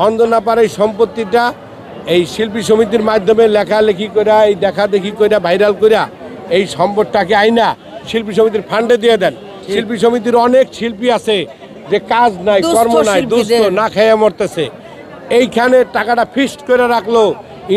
অঞ্জনাপার এই সম্পত্তিটা এই শিল্পী সমিতির মাধ্যমে লেখালেখি করে এই দেখাদেখি করে ভাইরাল করে এই সম্পদটাকে আইনা শিল্পী সমিতির ফান্ডে দিয়ে দেন। শিল্পী সমিতির অনেক শিল্পী আছে যে কাজ নাই, কর্ম নাই, দুস্থ, না খেয়ে মরতেছে। এইখানে টাকাটা ফিক্সড করে রাখলো,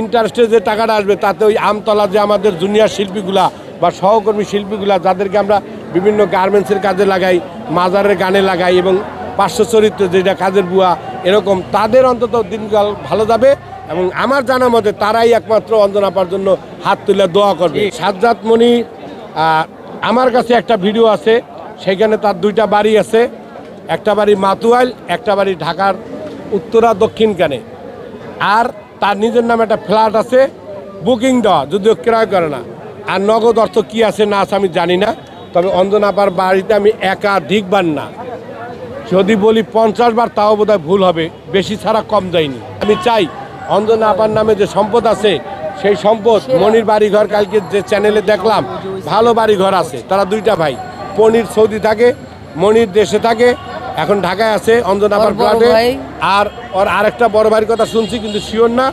ইন্টারেস্টে যে টাকাটা আসবে তাতে ওই আমতলা যে আমাদের জুনিয়র শিল্পীগুলা বা সহকর্মী শিল্পীগুলা যাদেরকে আমরা বিভিন্ন গার্মেন্টসের কাজে লাগাই, মাজারের গানে লাগাই এবং পার্শ্ব চরিত্র যেটা কাজের বুয়া, এরকম তাদের অন্তত দিনকাল ভালো যাবে। এবং আমার জানা মতে তারাই একমাত্র অঞ্জনাপার জন্য হাত তুলে দোয়া করবে। সাজ্জাদ মনি, আমার কাছে একটা ভিডিও আছে, সেখানে তার দুইটা বাড়ি আছে, একটা বাড়ি মাতুয়াইল, একটা বাড়ি ঢাকার উত্তরা দক্ষিণ কানে, আর তার নিজের নামে একটা ফ্ল্যাট আছে বুকিং দেওয়া, যদিও ক্রয় করে না। আর নগদ অর্থ কী আছে না আছে আমি জানি না, তবে অঞ্জনাপার বাড়িতে আমি একাধিকবার না, যদি বলি 50 বার তাও বোধহয় ভুল হবে, বেশি ছাড়া কম যায়নি। আমি চাই অঞ্জনাপার নামে যে সম্পদ আছে সেই সম্পদ, মনির বাড়িঘর কালকে যে চ্যানেলে দেখলাম ভালো বাড়িঘর আছে, তারা দুইটা ভাই, পনির সৌদি থাকে, মনির দেশে থাকে, এখন ঢাকায় আছে অঞ্জনাপার ফ্ল্যাটে। আর ওর আরেকটা বড় ভাইয়ের কথা শুনছি কিন্তু শিওর না,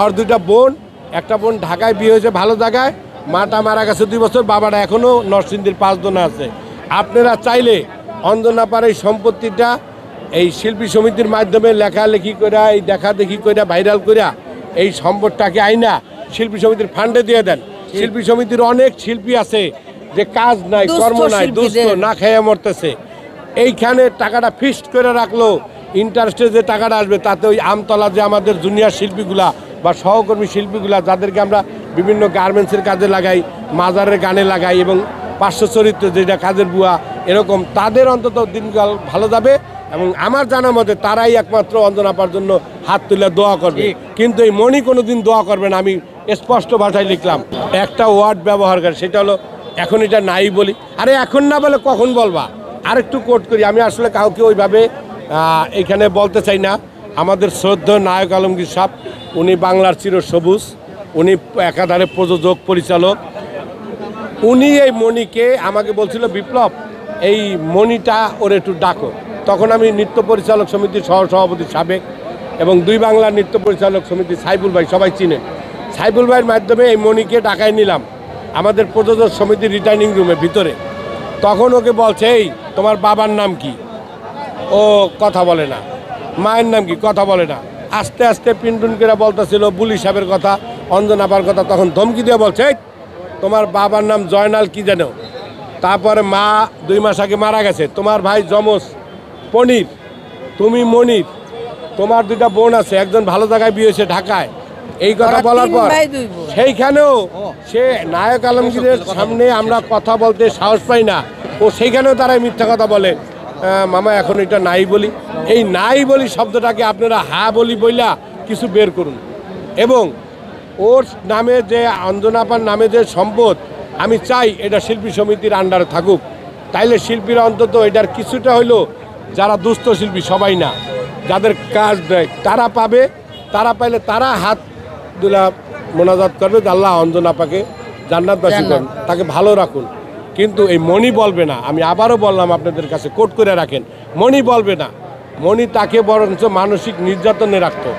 ওর দুইটা বোন, একটা বোন ঢাকায় বিয়ে হয়েছে ভালো জায়গায়, মাটা মারা গেছে 2 বছর, বাবাটা এখনও নরসিংদীর 5 জনা আছে। আপনারা চাইলে অঞ্জনাপার এই সম্পত্তিটা এই শিল্পী সমিতির মাধ্যমে লেখালেখি করে এই দেখাদেখি করে ভাইরাল করে এই সম্পদটাকে আইনা শিল্পী সমিতির ফান্ডে দিয়ে দেন। শিল্পী সমিতির অনেক শিল্পী আছে যে কাজ নাই, কর্ম নাই, দুস্থ, না খেয়ে মরতেছে। এইখানে টাকাটা ফিক্সড করে রাখলো, ইন্টারেস্টে যে টাকাটা আসবে তাতে ওই আমতলা যে আমাদের জুনিয়র শিল্পীগুলা বা সহকর্মী শিল্পীগুলা যাদেরকে আমরা বিভিন্ন গার্মেন্টসের কাজে লাগাই, মাজারের গানে লাগাই এবং পার্শ্ব চরিত্র যেটা কাজের বুয়া, এরকম তাদের অন্তত দিনকাল ভালো যাবে। এবং আমার জানা মতে তারাই একমাত্র অঞ্জনাপার জন্য হাত তুলে দোয়া করবে। কিন্তু এই মনি কোনো দিন দোয়া করবে না, আমি স্পষ্ট ভাষায় লিখলাম। একটা ওয়ার্ড ব্যবহার করে, সেটা হলো এখন এটা নাই বলি। আরে এখন না বলে কখন বলবা? আরেকটু কোট করি, আমি আসলে কাউকে ওইভাবে এখানে বলতে চাই না। আমাদের শ্রদ্ধেয় নায়ক আলমগীর সাহেব, উনি বাংলার চিরসবুজ, উনি একাধারে প্রযোজক, পরিচালক। উনি এই মনিকে আমাকে বলছিল, বিপ্লব এই মনিটা ওর একটু ডাকো। তখন আমি নৃত্য পরিচালক সমিতির সহসভাপতি সাবেক এবং 2 বাংলার নৃত্য পরিচালক সমিতি সাইবুল ভাই, সবাই চিনেন, সাইবুল ভাইয়ের মাধ্যমে এই মনিকে ডাকায় নিলাম আমাদের প্রযোজক সমিতির রিটার্নিং রুমে ভিতরে। তখন ওকে বলছে, এই তোমার বাবার নাম কি? ও কথা বলে না। মায়ের নাম কি? কথা বলে না। আস্তে আস্তে পিনটুন করে বলতেছিল বুলি সাহেবের কথা, অঞ্জনাপার কথা। তখন ধমকি দিয়ে বলছে, এই তোমার বাবার নাম জয়নাল কি জানো? তারপরে মা 2 মাস আগে মারা গেছে, তোমার ভাই যমজ পনির, তুমি মনির, তোমার 2টা বোন আছে, একজন ভালো জায়গায় বিয়ে হয়েছে ঢাকায়। এই কথা বলার পর সেইখানেও সে নায়ক আলমগীরের সামনে আমরা কথা বলতে সাহস পাই না, ও সেইখানেও তারাই মিথ্যা কথা বলে। মামা এখন এটা নাই বলি, এই নাই বলি শব্দটাকে আপনারা হা বলি বইলা কিছু বের করুন। এবং ওর নামে যে অঞ্জনাপার নামে যে সম্পদ, আমি চাই এটা শিল্পী সমিতির আন্ডারে থাকুক। তাইলে শিল্পীরা অন্তত এটার কিছুটা হইলো, যারা দুস্থ শিল্পী সবাই না, যাদের কাজ দেয় তারা পাবে। তারা পাইলে তারা হাত দুলা মোনাজাত করবে, আল্লাহ অঞ্জনাপাকে জান্নাতবাসী করুন, তাকে ভালো রাখুন। কিন্তু এই মনি বলবে না। আমি আবারও বললাম আপনাদের কাছে, কোট করে রাখেন, মনি বলবে না। মনি তাকে বরঞ্চ মানসিক নির্যাতনে রাখতো।